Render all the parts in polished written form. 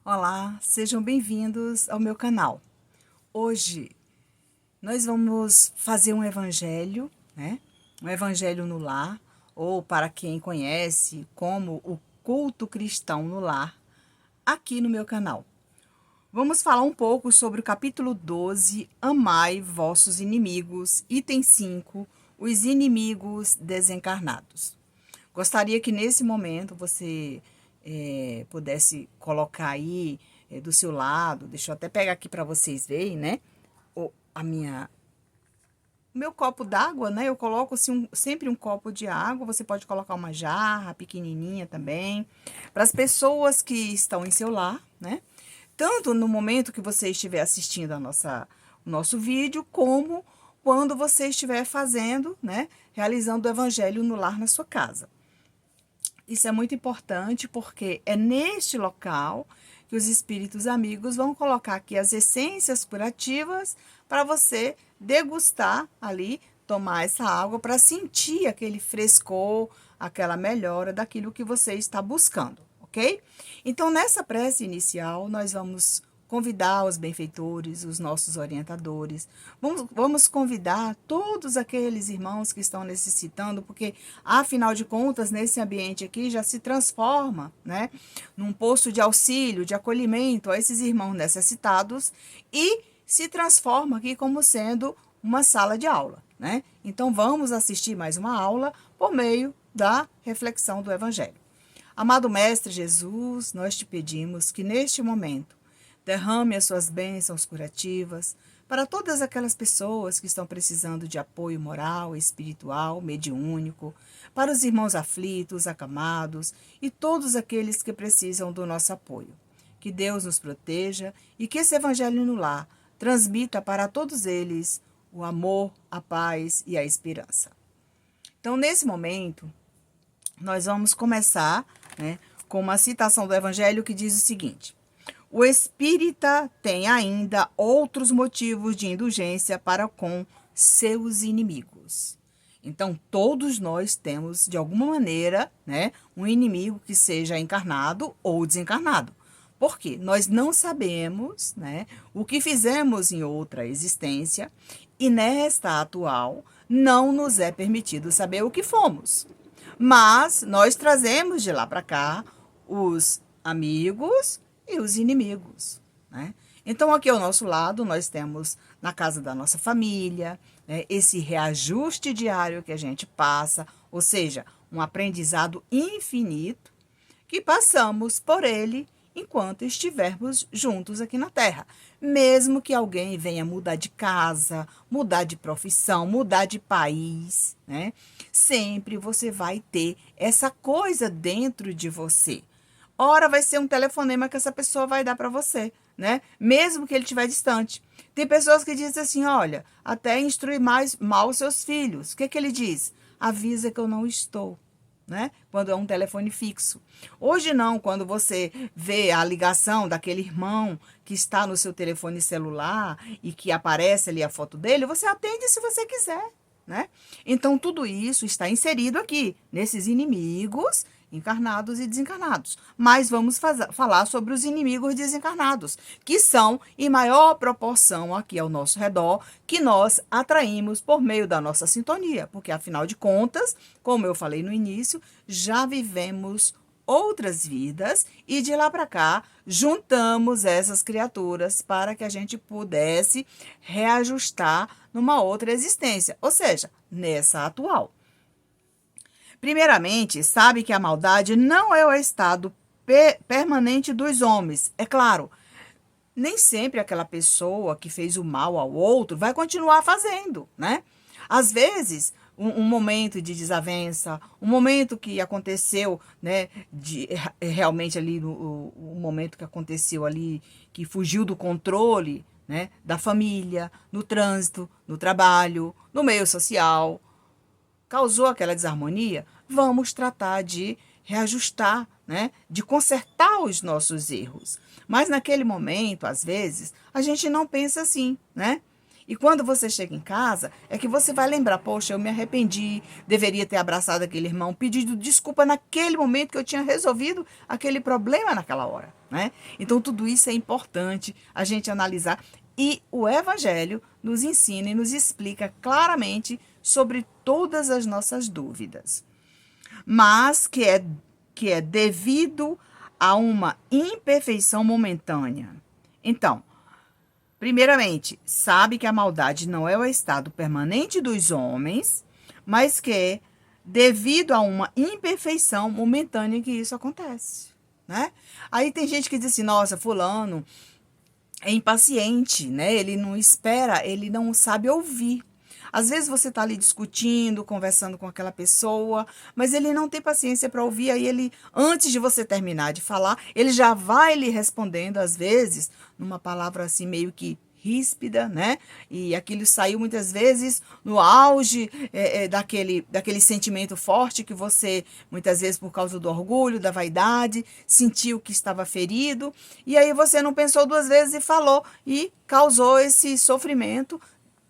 Olá, sejam bem-vindos ao meu canal. Hoje nós vamos fazer um evangelho, né? Um evangelho no lar, ou para quem conhece como o culto cristão no lar, aqui no meu canal. Vamos falar um pouco sobre o capítulo 12, Amai vossos inimigos, item 5, os inimigos desencarnados. Gostaria que nesse momento você pudesse colocar aí do seu lado, deixa eu até pegar aqui para vocês verem, né? A minha, meu copo d'água, né? Eu coloco assim, sempre um copo de água, você pode colocar uma jarra pequenininha também, para as pessoas que estão em seu lar, né? Tanto no momento que você estiver assistindo o nosso vídeo, como quando você estiver fazendo, né? Realizando o evangelho no lar na sua casa. Isso é muito importante porque é neste local que os espíritos amigos vão colocar aqui as essências curativas para você degustar ali, tomar essa água para sentir aquele frescor, aquela melhora daquilo que você está buscando, ok? Então, nessa prece inicial, nós vamos convidar os benfeitores, os nossos orientadores. Vamos convidar todos aqueles irmãos que estão necessitando, porque, afinal de contas, nesse ambiente aqui já se transforma, né, num posto de auxílio, de acolhimento a esses irmãos necessitados e se transforma aqui como sendo uma sala de aula, né? Então, vamos assistir mais uma aula por meio da reflexão do Evangelho. Amado Mestre Jesus, nós te pedimos que neste momento derrame as suas bênçãos curativas para todas aquelas pessoas que estão precisando de apoio moral, espiritual, mediúnico, para os irmãos aflitos, acamados e todos aqueles que precisam do nosso apoio. Que Deus nos proteja e que esse Evangelho no lar transmita para todos eles o amor, a paz e a esperança. Então, nesse momento, nós vamos começar, né, com uma citação do Evangelho que diz o seguinte: o espírita tem ainda outros motivos de indulgência para com seus inimigos. Então, todos nós temos, de alguma maneira, né, um inimigo que seja encarnado ou desencarnado. Por quê? Nós não sabemos, né, o que fizemos em outra existência e nesta atual não nos é permitido saber o que fomos. Mas nós trazemos de lá para cá os amigos e os inimigos, né? Então, aqui ao nosso lado, nós temos na casa da nossa família, né, esse reajuste diário que a gente passa, ou seja, um aprendizado infinito que passamos por ele enquanto estivermos juntos aqui na Terra. Mesmo que alguém venha mudar de casa, mudar de profissão, mudar de país, né? Sempre você vai ter essa coisa dentro de você. Ora vai ser um telefonema que essa pessoa vai dar para você, né? Mesmo que ele estiver distante. Tem pessoas que dizem assim, olha, até instrui mais mal seus filhos. O que que ele diz? Avisa que eu não estou, né? Quando é um telefone fixo. Hoje não, quando você vê a ligação daquele irmão que está no seu telefone celular e que aparece ali a foto dele, você atende se você quiser, né? Então, tudo isso está inserido aqui, nesses inimigos encarnados e desencarnados. Mas vamos falar sobre os inimigos desencarnados, que são em maior proporção aqui ao nosso redor, que nós atraímos por meio da nossa sintonia, porque afinal de contas, como eu falei no início, já vivemos outras vidas e de lá para cá juntamos essas criaturas para que a gente pudesse reajustar numa outra existência, ou seja, nessa atual. Primeiramente, sabe que a maldade não é o estado permanente dos homens. É claro, nem sempre aquela pessoa que fez o mal ao outro vai continuar fazendo, né? Às vezes, um momento de desavença, um momento que aconteceu, né, realmente ali, o momento que aconteceu ali, que fugiu do controle, né, da família, no trânsito, no trabalho, no meio social, causou aquela desarmonia, vamos tratar de reajustar, né? De consertar os nossos erros. Mas naquele momento, às vezes, a gente não pensa assim, né? E quando você chega em casa, é que você vai lembrar, poxa, eu me arrependi, deveria ter abraçado aquele irmão, pedido desculpa naquele momento que eu tinha resolvido aquele problema naquela hora, né? Então, tudo isso é importante a gente analisar. E o Evangelho nos ensina e nos explica claramente sobre todas as nossas dúvidas. Mas que é devido a uma imperfeição momentânea. Então, primeiramente, sabe que a maldade não é o estado permanente dos homens, mas que é devido a uma imperfeição momentânea que isso acontece, né? Aí tem gente que diz assim, nossa, fulano é impaciente, né? Ele não espera, ele não sabe ouvir. Às vezes você está ali discutindo, conversando com aquela pessoa, mas ele não tem paciência para ouvir. Aí ele, antes de você terminar de falar, ele já vai lhe respondendo, às vezes, numa palavra assim meio que ríspida, né? E aquilo saiu muitas vezes no auge daquele sentimento forte que você, muitas vezes por causa do orgulho, da vaidade, sentiu que estava ferido. E aí você não pensou duas vezes e falou e causou esse sofrimento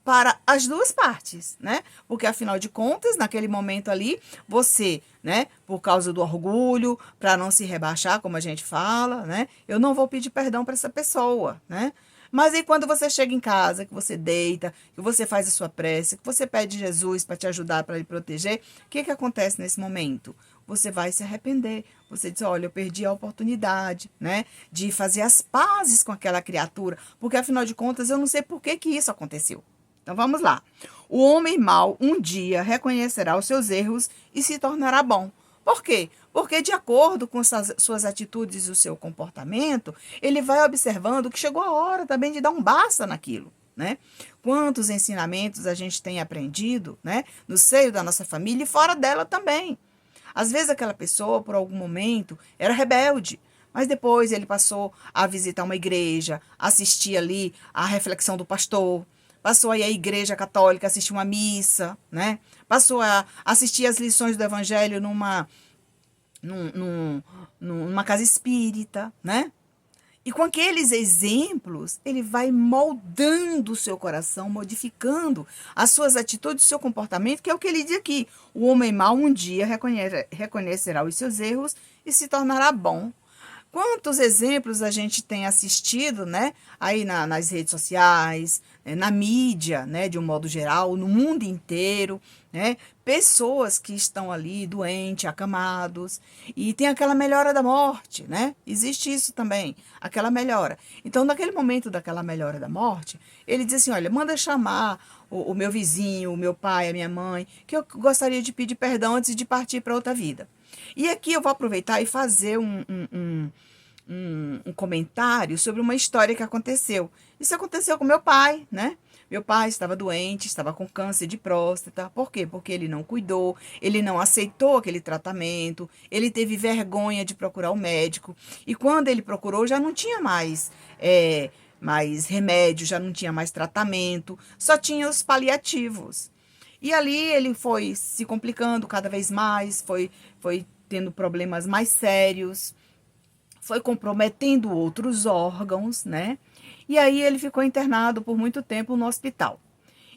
para as duas partes, né? Porque afinal de contas, naquele momento ali, você, né, por causa do orgulho, para não se rebaixar, como a gente fala, né? Eu não vou pedir perdão para essa pessoa, né? Mas aí quando você chega em casa, que você deita, que você faz a sua prece, que você pede Jesus para te ajudar, para lhe proteger, o que acontece nesse momento? Você vai se arrepender. Você diz, olha, eu perdi a oportunidade, né, de fazer as pazes com aquela criatura, porque afinal de contas eu não sei por que isso aconteceu. Então vamos lá. O homem mau um dia reconhecerá os seus erros e se tornará bom. Por quê? Porque de acordo com suas atitudes e o seu comportamento, ele vai observando que chegou a hora também de dar um basta naquilo, né? Quantos ensinamentos a gente tem aprendido, né, no seio da nossa família e fora dela também. Às vezes aquela pessoa, por algum momento, era rebelde, mas depois ele passou a visitar uma igreja, assistir ali a reflexão do pastor, passou aí a igreja católica, assistir uma missa, né? Passou a assistir as lições do evangelho numa casa espírita, né? E com aqueles exemplos, ele vai moldando o seu coração, modificando as suas atitudes, o seu comportamento, que é o que ele diz aqui. O homem mau um dia reconhecerá os seus erros e se tornará bom. Quantos exemplos a gente tem assistido, né? Aí nas redes sociais, na mídia, né? De um modo geral, no mundo inteiro, né? Pessoas que estão ali doentes, acamados, e tem aquela melhora da morte, né? Existe isso também, aquela melhora. Então, naquele momento daquela melhora da morte, ele diz assim, olha, manda chamar o meu vizinho, o meu pai, a minha mãe, que eu gostaria de pedir perdão antes de partir para outra vida. E aqui eu vou aproveitar e fazer um comentário sobre uma história que aconteceu. Isso aconteceu com meu pai, né? Meu pai estava doente, estava com câncer de próstata. Por quê? Porque ele não cuidou, ele não aceitou aquele tratamento, ele teve vergonha de procurar o médico. E quando ele procurou, já não tinha mais remédio, já não tinha mais tratamento, só tinha os paliativos. E ali ele foi se complicando cada vez mais, foi tendo problemas mais sérios, foi comprometendo outros órgãos, né? E aí ele ficou internado por muito tempo no hospital.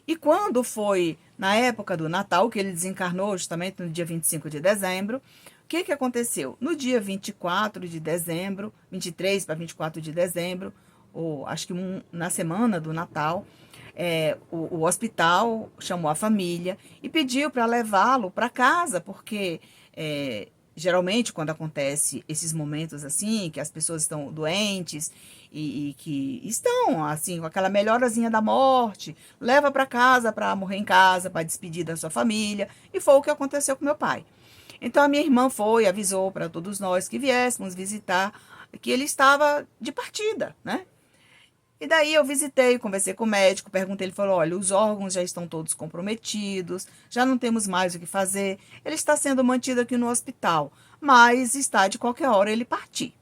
E quando foi na época do Natal, que ele desencarnou justamente no dia 25 de dezembro, o que aconteceu? No dia 24 de dezembro, 23 para 24 de dezembro, ou acho que na semana do Natal, o hospital chamou a família e pediu para levá-lo para casa, porque geralmente quando acontece esses momentos assim, que as pessoas estão doentes e que estão assim com aquela melhorazinha da morte, leva para casa para morrer em casa, para despedir da sua família, e foi o que aconteceu com meu pai. Então a minha irmã foi, avisou para todos nós que viéssemos visitar, que ele estava de partida, né? E daí eu visitei, conversei com o médico, perguntei, ele falou, olha, os órgãos já estão todos comprometidos, já não temos mais o que fazer, ele está sendo mantido aqui no hospital, mas está de qualquer hora ele partir.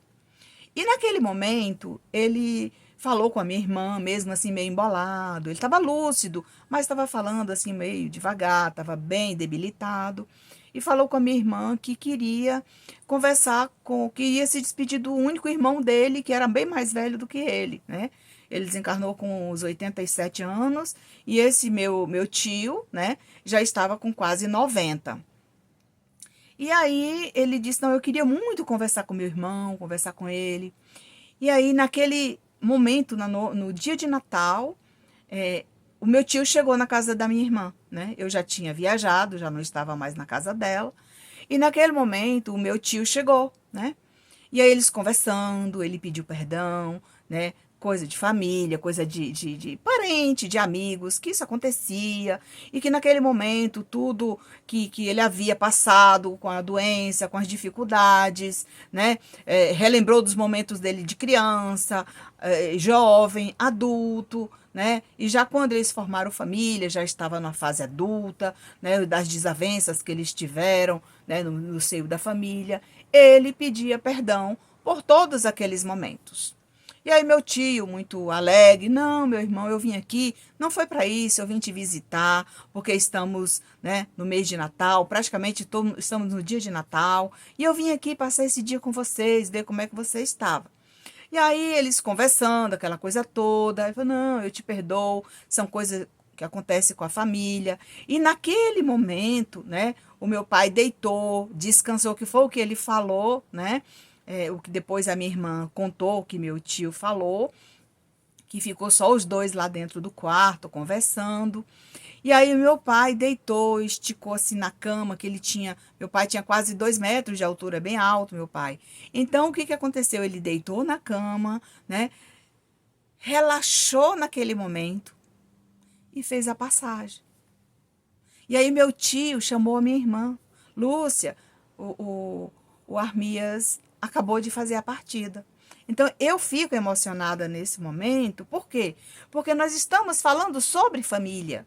E naquele momento, ele falou com a minha irmã, mesmo assim meio embolado, ele estava lúcido, mas estava falando assim meio devagar, estava bem debilitado, e falou com a minha irmã que queria queria se despedir do único irmão dele, que era bem mais velho do que ele, né? ele desencarnou com uns 87 anos, e esse meu tio, né, já estava com quase 90. E aí ele disse, não, eu queria muito conversar com meu irmão, conversar com ele. E aí, naquele momento, no dia de Natal, o meu tio chegou na casa da minha irmã, né? Eu já tinha viajado, já não estava mais na casa dela. E naquele momento, o meu tio chegou, né? E aí eles conversando, ele pediu perdão, né? Coisa de família, coisa de parente, de amigos, que isso acontecia. E que naquele momento, tudo que ele havia passado com a doença, com as dificuldades, né? Relembrou dos momentos dele de criança, jovem, adulto, né? E já quando eles formaram família, já estava na fase adulta, né? Das desavenças que eles tiveram, né? No seio da família, ele pedia perdão por todos aqueles momentos. E aí meu tio, muito alegre, não, meu irmão, eu vim aqui, não foi para isso, eu vim te visitar, porque estamos, né, no mês de Natal, praticamente estamos no dia de Natal, e eu vim aqui passar esse dia com vocês, ver como é que você estava. E aí eles conversando, aquela coisa toda, ele falou, não, eu te perdoo, são coisas que acontecem com a família. E naquele momento, né, o meu pai deitou, descansou, que foi o que ele falou, né, o que depois a minha irmã contou, que meu tio falou, que ficou só os dois lá dentro do quarto, conversando. E aí o meu pai deitou, esticou assim na cama, que ele tinha... Meu pai tinha quase 2 metros de altura, bem alto, meu pai. Então, o que aconteceu? Ele deitou na cama, né? Relaxou naquele momento e fez a passagem. E aí meu tio chamou a minha irmã. Lúcia, o Armias acabou de fazer a partida. Então, eu fico emocionada nesse momento. Por quê? Porque nós estamos falando sobre família.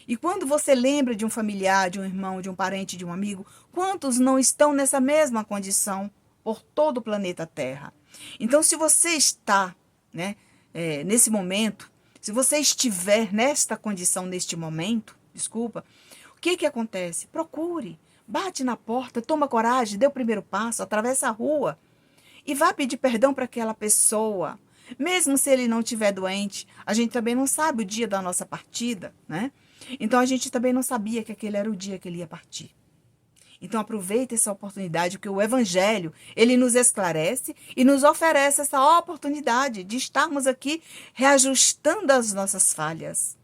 E quando você lembra de um familiar, de um irmão, de um parente, de um amigo, quantos não estão nessa mesma condição por todo o planeta Terra? Então, se você está, né, nesse momento, se você estiver nesta condição, neste momento, desculpa, o que acontece? Procure, bate na porta, toma coragem, dê o primeiro passo, atravessa a rua e vá pedir perdão para aquela pessoa. Mesmo se ele não estiver doente, a gente também não sabe o dia da nossa partida, né? Então a gente também não sabia que aquele era o dia que ele ia partir. Então aproveita essa oportunidade, porque o Evangelho, ele nos esclarece e nos oferece essa oportunidade de estarmos aqui reajustando as nossas falhas,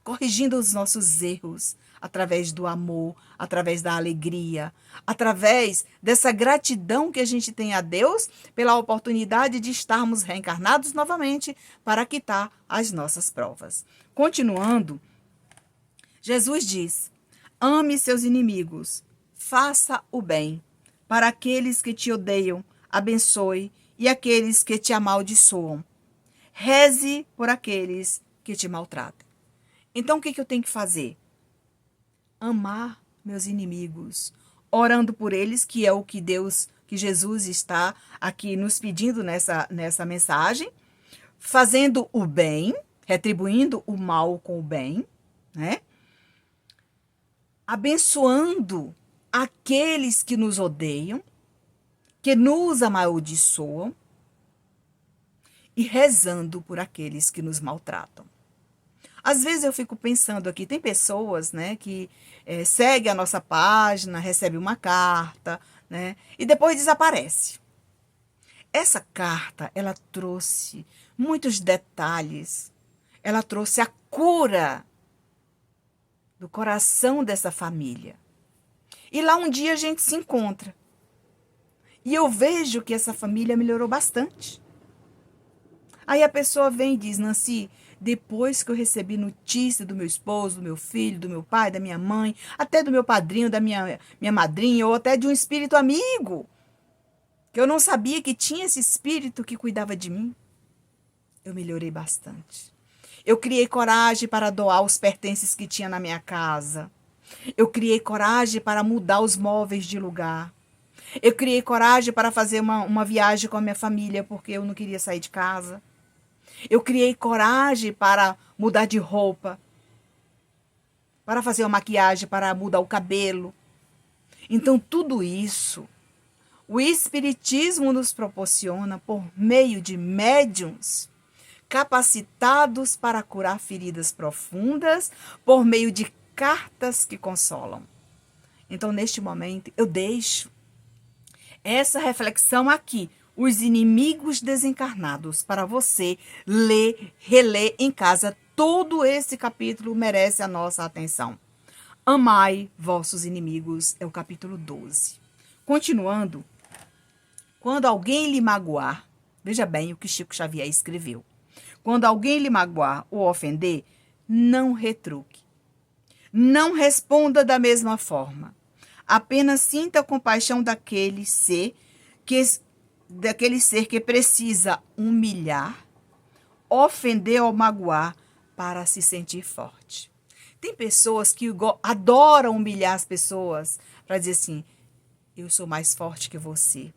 corrigindo os nossos erros, através do amor, através da alegria, através dessa gratidão que a gente tem a Deus pela oportunidade de estarmos reencarnados novamente para quitar as nossas provas. Continuando, Jesus diz, ame seus inimigos, faça o bem, para aqueles que te odeiam, abençoe, e aqueles que te amaldiçoam. Reze por aqueles que te maltratam. Então, o que eu tenho que fazer? Amar meus inimigos, orando por eles, que é o que que Jesus está aqui nos pedindo nessa mensagem, fazendo o bem, retribuindo o mal com o bem, né? Abençoando aqueles que nos odeiam, que nos amaldiçoam, e rezando por aqueles que nos maltratam. Às vezes eu fico pensando aqui, tem pessoas, né, que segue a nossa página, recebe uma carta, né, e depois desaparece. Essa carta, ela trouxe muitos detalhes, ela trouxe a cura do coração dessa família. E lá um dia a gente se encontra. E eu vejo que essa família melhorou bastante. Aí a pessoa vem e diz, Nancy, depois que eu recebi notícia do meu esposo, do meu filho, do meu pai, da minha mãe, até do meu padrinho, da minha madrinha, ou até de um espírito amigo, que eu não sabia que tinha esse espírito que cuidava de mim, eu melhorei bastante. Eu criei coragem para doar os pertences que tinha na minha casa. Eu criei coragem para mudar os móveis de lugar. Eu criei coragem para fazer uma viagem com a minha família, porque eu não queria sair de casa. Eu criei coragem para mudar de roupa, para fazer uma maquiagem, para mudar o cabelo. Então, tudo isso, o Espiritismo nos proporciona por meio de médiuns capacitados para curar feridas profundas por meio de cartas que consolam. Então, neste momento, eu deixo essa reflexão aqui, os inimigos desencarnados, para você ler, reler em casa. Todo esse capítulo merece a nossa atenção. Amai vossos inimigos, é o capítulo 12. Continuando, quando alguém lhe magoar, veja bem o que Chico Xavier escreveu. Quando alguém lhe magoar ou ofender, não retruque. Não responda da mesma forma. Apenas sinta a compaixão daquele ser que precisa humilhar, ofender ou magoar para se sentir forte. Tem pessoas que adoram humilhar as pessoas para dizer assim, eu sou mais forte que você.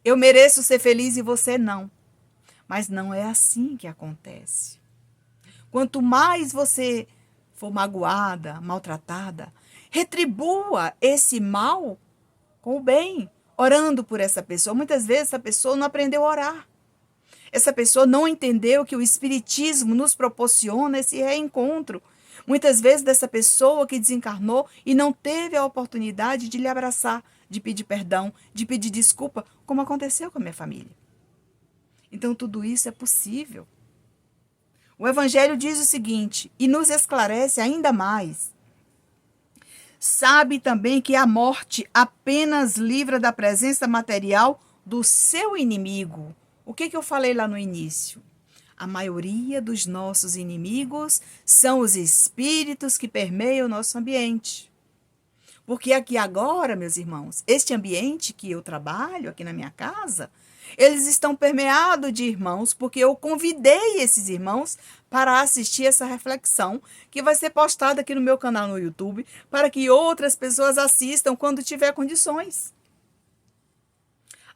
Eu mereço ser feliz e você não. Mas não é assim que acontece. Quanto mais você for magoada, maltratada, retribua esse mal com o bem, orando por essa pessoa. Muitas vezes essa pessoa não aprendeu a orar. Essa pessoa não entendeu que o Espiritismo nos proporciona esse reencontro. Muitas vezes dessa pessoa que desencarnou e não teve a oportunidade de lhe abraçar, de pedir perdão, de pedir desculpa, como aconteceu com a minha família. Então tudo isso é possível. O Evangelho diz o seguinte, e nos esclarece ainda mais. Sabe também que a morte apenas livra da presença material do seu inimigo. O que eu falei lá no início? A maioria dos nossos inimigos são os espíritos que permeiam o nosso ambiente. Porque aqui agora, meus irmãos, este ambiente que eu trabalho aqui na minha casa, eles estão permeados de irmãos, porque eu convidei esses irmãos para assistir essa reflexão, que vai ser postada aqui no meu canal no YouTube, para que outras pessoas assistam quando tiver condições.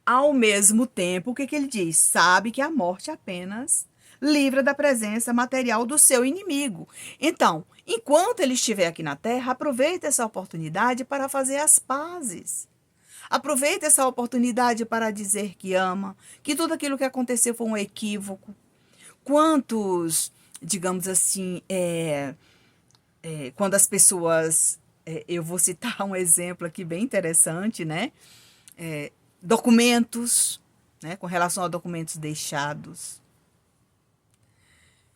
Ao mesmo tempo, o que ele diz? Sabe que a morte apenas livra da presença material do seu inimigo. Então, enquanto ele estiver aqui na Terra, aproveite essa oportunidade para fazer as pazes. Aproveite essa oportunidade para dizer que ama, que tudo aquilo que aconteceu foi um equívoco. Quantos, digamos assim, quando as pessoas... eu vou citar um exemplo aqui bem interessante, né? Documentos, né? Com relação a documentos deixados.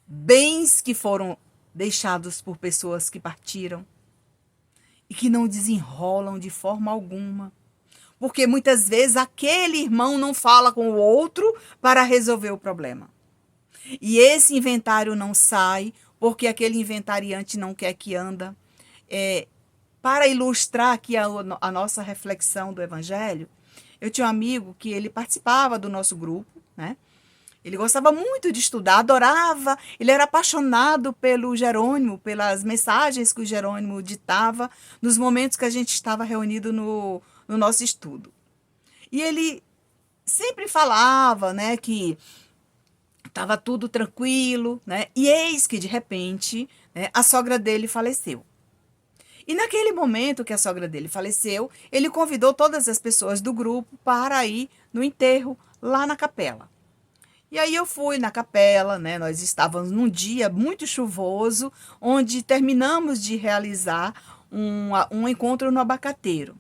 Bens que foram deixados por pessoas que partiram e que não desenrolam de forma alguma. Porque muitas vezes aquele irmão não fala com o outro para resolver o problema. E esse inventário não sai porque aquele inventariante não quer que anda. Para ilustrar aqui a nossa reflexão do Evangelho, eu tinha um amigo que ele participava do nosso grupo, né? Ele gostava muito de estudar, adorava, ele era apaixonado pelo Jerônimo, pelas mensagens que o Jerônimo ditava nos momentos que a gente estava reunido no nosso estudo. E ele sempre falava, né, que estava tudo tranquilo, né? E eis que, de repente, né, a sogra dele faleceu. E naquele momento que a sogra dele faleceu, ele convidou todas as pessoas do grupo para ir no enterro lá na capela. E aí eu fui na capela, né? Nós estávamos num dia muito chuvoso, onde terminamos de realizar um encontro no abacateiro.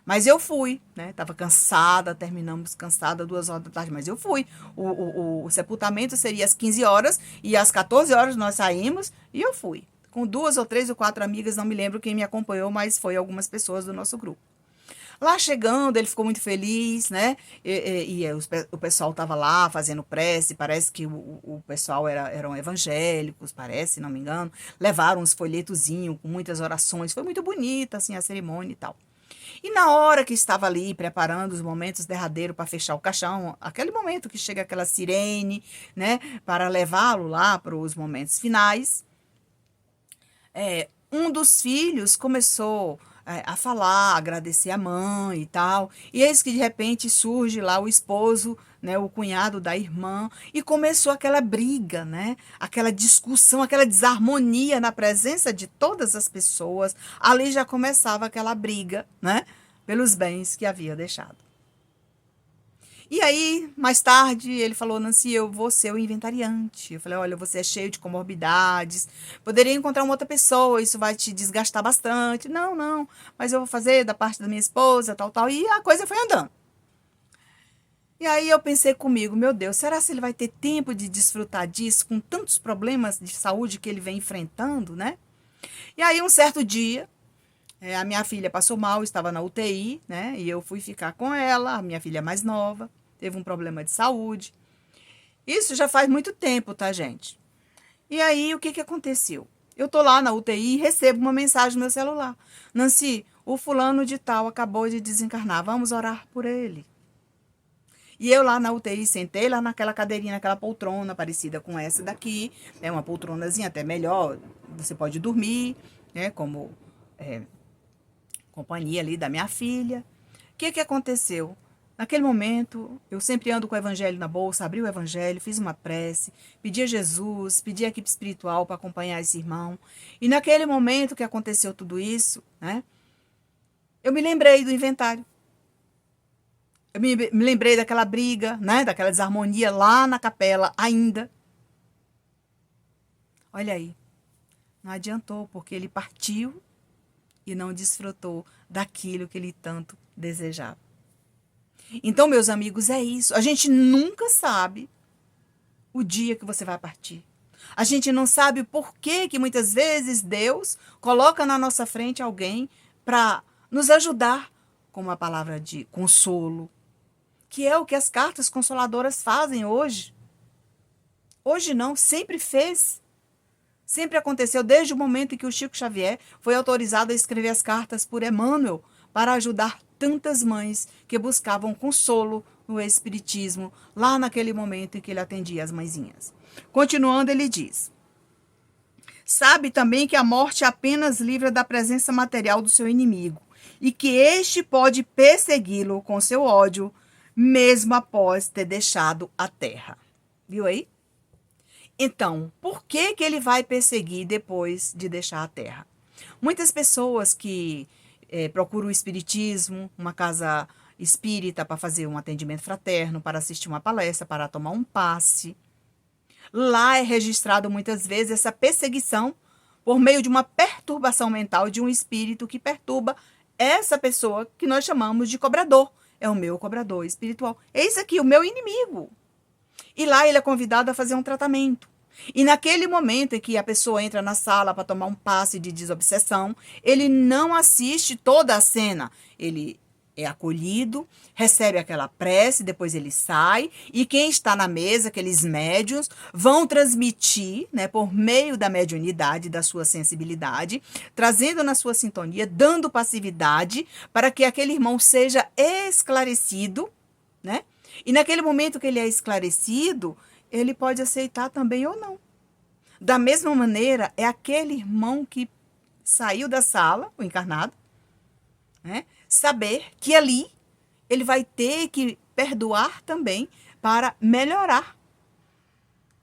Mas eu fui, né? Estava cansada, terminamos cansada 2 horas da tarde, mas eu fui. O sepultamento seria às 15 horas e às 14 horas nós saímos e eu fui. Com 2 ou 3 ou 4 amigas, não me lembro quem me acompanhou, mas foi algumas pessoas do nosso grupo. Lá chegando, ele ficou muito feliz, né? O pessoal estava lá fazendo prece, parece que o pessoal eram evangélicos, parece, não me engano. Levaram uns folhetozinhos com muitas orações, foi muito bonita, assim, a cerimônia e tal. E na hora que estava ali preparando os momentos derradeiros para fechar o caixão, aquele momento que chega aquela sirene, né, para levá-lo lá para os momentos finais, um dos filhos começou a falar, agradecer a mãe e tal. E eis que de repente surge lá o esposo, né, o cunhado da irmã, e começou aquela briga, né, aquela discussão, aquela desarmonia na presença de todas as pessoas. Ali já começava aquela briga, né, pelos bens que havia deixado. E aí, mais tarde, ele falou, Nancy, eu vou ser o inventariante. Eu falei, olha, você é cheio de comorbidades, poderia encontrar uma outra pessoa, isso vai te desgastar bastante. Não, não, mas eu vou fazer da parte da minha esposa, tal, tal. E a coisa foi andando. E aí eu pensei comigo, meu Deus, será que ele vai ter tempo de desfrutar disso com tantos problemas de saúde que ele vem enfrentando, né? E aí um certo dia, a minha filha passou mal, estava na UTI, né? E eu fui ficar com ela, a minha filha mais nova, teve um problema de saúde. Isso já faz muito tempo, tá, gente? E aí o que que aconteceu? Eu tô lá na UTI e recebo uma mensagem no meu celular. Nancy, o fulano de tal acabou de desencarnar, vamos orar por ele. E eu lá na UTI, sentei lá naquela cadeirinha, naquela poltrona parecida com essa daqui, é uma poltronazinha até melhor, você pode dormir, né, como companhia ali da minha filha. O que que aconteceu? Naquele momento, eu sempre ando com o evangelho na bolsa, abri o evangelho, fiz uma prece, pedi a Jesus, pedi a equipe espiritual para acompanhar esse irmão. E naquele momento que aconteceu tudo isso, né, eu me lembrei do inventário. Eu me lembrei daquela briga, né? Daquela desarmonia lá na capela ainda. Olha aí, não adiantou, porque ele partiu e não desfrutou daquilo que ele tanto desejava. Então, meus amigos, é isso. A gente nunca sabe o dia que você vai partir. A gente não sabe por que muitas vezes Deus coloca na nossa frente alguém para nos ajudar com uma palavra de consolo, que é o que as cartas consoladoras fazem hoje. Hoje não, sempre fez. Sempre aconteceu desde o momento em que o Chico Xavier foi autorizado a escrever as cartas por Emmanuel para ajudar tantas mães que buscavam consolo no Espiritismo, lá naquele momento em que ele atendia as mãezinhas. Continuando, ele diz: sabe também que a morte apenas livra da presença material do seu inimigo e que este pode persegui-lo com seu ódio, mesmo após ter deixado a terra. Viu aí? Então, por que que ele vai perseguir depois de deixar a terra? Muitas pessoas que procuram o espiritismo, uma casa espírita para fazer um atendimento fraterno, para assistir uma palestra, para tomar um passe. Lá é registrado muitas vezes essa perseguição por meio de uma perturbação mental de um espírito que perturba essa pessoa que nós chamamos de cobrador. É o meu cobrador espiritual. Eis aqui o meu inimigo. E lá ele é convidado a fazer um tratamento. E naquele momento em que a pessoa entra na sala para tomar um passe de desobsessão, ele não assiste toda a cena. Ele é acolhido, recebe aquela prece, depois ele sai, e quem está na mesa, aqueles médiuns, vão transmitir, né, por meio da mediunidade, da sua sensibilidade, trazendo na sua sintonia, dando passividade, para que aquele irmão seja esclarecido, né? E naquele momento que ele é esclarecido, ele pode aceitar também ou não. Da mesma maneira, é aquele irmão que saiu da sala, o encarnado, né? Saber que ali ele vai ter que perdoar também para melhorar.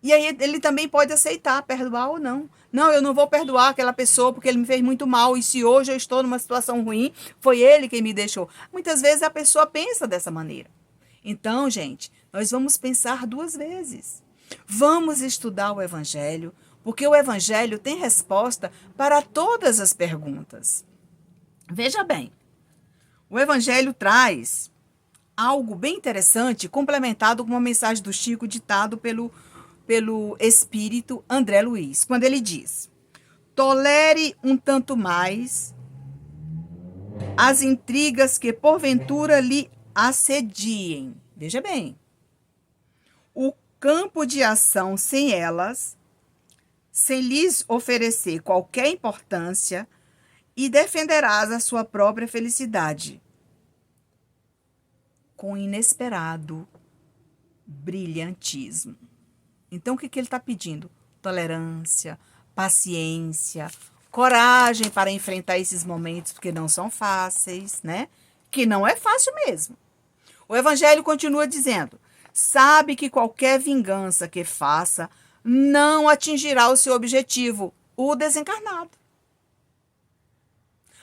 E aí ele também pode aceitar, perdoar ou não. Não, eu não vou perdoar aquela pessoa porque ele me fez muito mal e se hoje eu estou numa situação ruim, foi ele quem me deixou. Muitas vezes a pessoa pensa dessa maneira. Então, gente, nós vamos pensar duas vezes. Vamos estudar o Evangelho, porque o Evangelho tem resposta para todas as perguntas. Veja bem, o Evangelho traz algo bem interessante, complementado com uma mensagem do Chico ditado pelo espírito André Luiz, quando ele diz: tolere um tanto mais as intrigas que porventura lhe assediem. Veja bem, o campo de ação sem elas, sem lhes oferecer qualquer importância, e defenderás a sua própria felicidade com inesperado brilhantismo. Então, o que ele está pedindo? Tolerância, paciência, coragem para enfrentar esses momentos, porque não são fáceis, né? Que não é fácil mesmo. O Evangelho continua dizendo: sabe que qualquer vingança que faça não atingirá o seu objetivo, o desencarnado.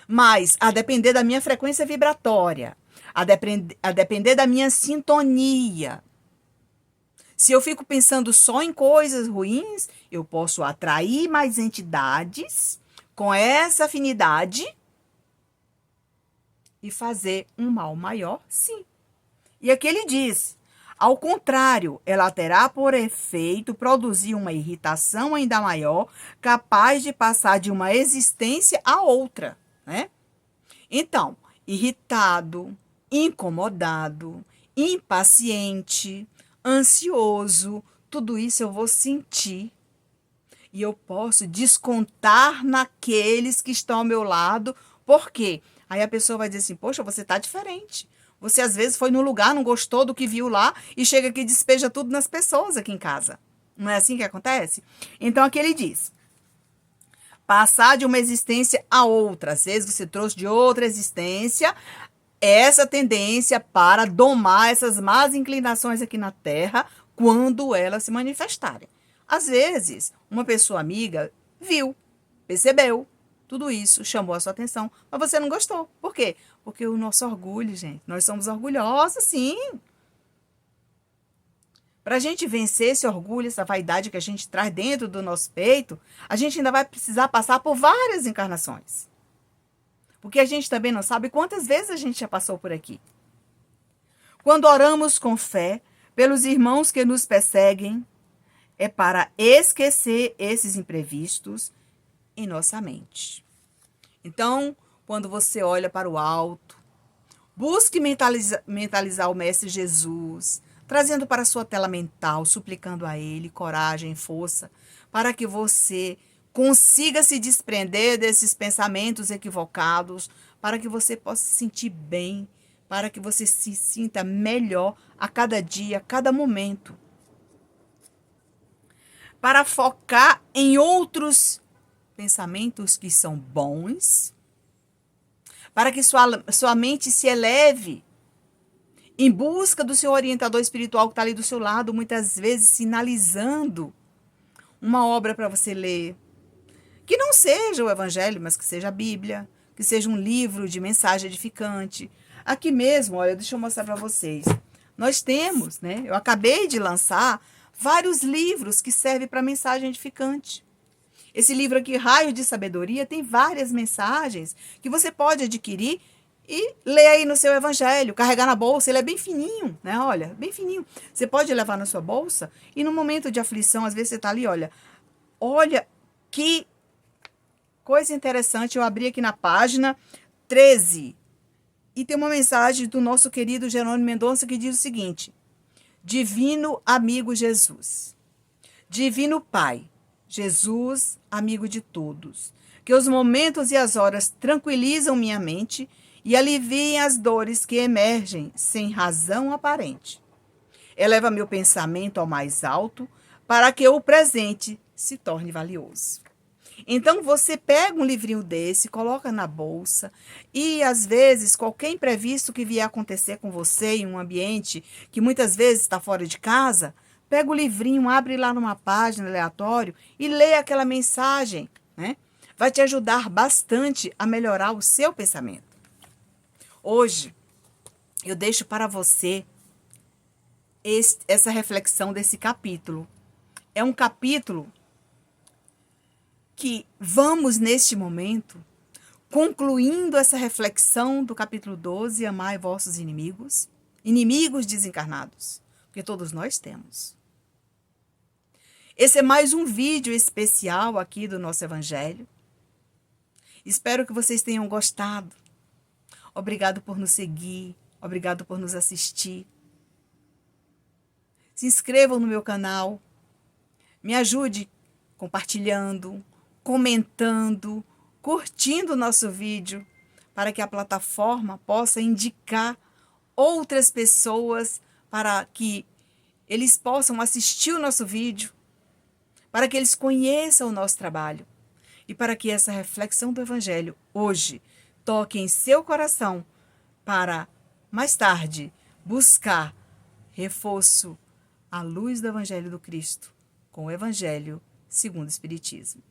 Mas, a depender da minha frequência vibratória, a depender da minha sintonia. Se eu fico pensando só em coisas ruins, eu posso atrair mais entidades com essa afinidade e fazer um mal maior, sim. E aqui ele diz, ao contrário, ela terá por efeito produzir uma irritação ainda maior, capaz de passar de uma existência a outra, né? Então, irritado, incomodado, impaciente, ansioso, tudo isso eu vou sentir. E eu posso descontar naqueles que estão ao meu lado. Por quê? Aí a pessoa vai dizer assim, poxa, você está diferente. Você às vezes foi num lugar, não gostou do que viu lá e chega aqui e despeja tudo nas pessoas aqui em casa. Não é assim que acontece? Então aqui ele diz, passar de uma existência a outra. Às vezes você trouxe de outra existência essa tendência para domar essas más inclinações aqui na Terra quando elas se manifestarem. Às vezes, uma pessoa amiga viu, percebeu tudo isso, chamou a sua atenção, mas você não gostou. Por quê? Porque o nosso orgulho, gente, nós somos orgulhosos, sim. Para a gente vencer esse orgulho, essa vaidade que a gente traz dentro do nosso peito, a gente ainda vai precisar passar por várias encarnações. Porque a gente também não sabe quantas vezes a gente já passou por aqui. Quando oramos com fé pelos irmãos que nos perseguem, é para esquecer esses imprevistos em nossa mente. Então, quando você olha para o alto, busque mentalizar o Mestre Jesus, trazendo para a sua tela mental, suplicando a Ele coragem, força, para que você consiga se desprender desses pensamentos equivocados, para que você possa se sentir bem, para que você se sinta melhor a cada dia, a cada momento. Para focar em outros pensamentos que são bons, para que sua mente se eleve em busca do seu orientador espiritual que está ali do seu lado, muitas vezes sinalizando uma obra para você ler, que não seja o Evangelho, mas que seja a Bíblia, que seja um livro de mensagem edificante. Aqui mesmo, olha, deixa eu mostrar para vocês. Nós temos, né? Eu acabei de lançar vários livros que servem para mensagem edificante. Esse livro aqui, Raio de Sabedoria, tem várias mensagens que você pode adquirir e ler aí no seu Evangelho, carregar na bolsa. Ele é bem fininho, né? Olha, bem fininho. Você pode levar na sua bolsa e no momento de aflição, às vezes você está ali, olha que coisa interessante, eu abri aqui na página 13 e tem uma mensagem do nosso querido Jerônimo Mendonça que diz o seguinte: Divino amigo Jesus, Divino Pai, Jesus, amigo de todos, que os momentos e as horas tranquilizam minha mente e aliviem as dores que emergem sem razão aparente. Eleva meu pensamento ao mais alto para que o presente se torne valioso. Então, você pega um livrinho desse, coloca na bolsa e, às vezes, qualquer imprevisto que vier acontecer com você em um ambiente que muitas vezes está fora de casa, pega o livrinho, abre lá numa página aleatória e lê aquela mensagem, né? Vai te ajudar bastante a melhorar o seu pensamento. Hoje, eu deixo para você essa reflexão desse capítulo. É um capítulo que vamos, neste momento, concluindo essa reflexão do capítulo 12, amai vossos inimigos, inimigos desencarnados, porque todos nós temos. Esse é mais um vídeo especial aqui do nosso Evangelho. Espero que vocês tenham gostado. Obrigado por nos seguir, obrigado por nos assistir. Se inscrevam no meu canal, me ajude compartilhando, comentando, curtindo o nosso vídeo, para que a plataforma possa indicar outras pessoas para que eles possam assistir o nosso vídeo, para que eles conheçam o nosso trabalho e para que essa reflexão do Evangelho hoje toque em seu coração para, mais tarde, buscar reforço à luz do Evangelho do Cristo com o Evangelho segundo o Espiritismo.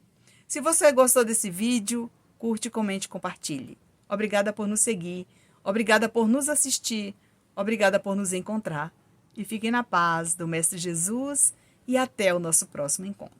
Se você gostou desse vídeo, curte, comente e compartilhe. Obrigada por nos seguir. Obrigada por nos assistir, obrigada por nos encontrar. E fiquem na paz do Mestre Jesus e até o nosso próximo encontro.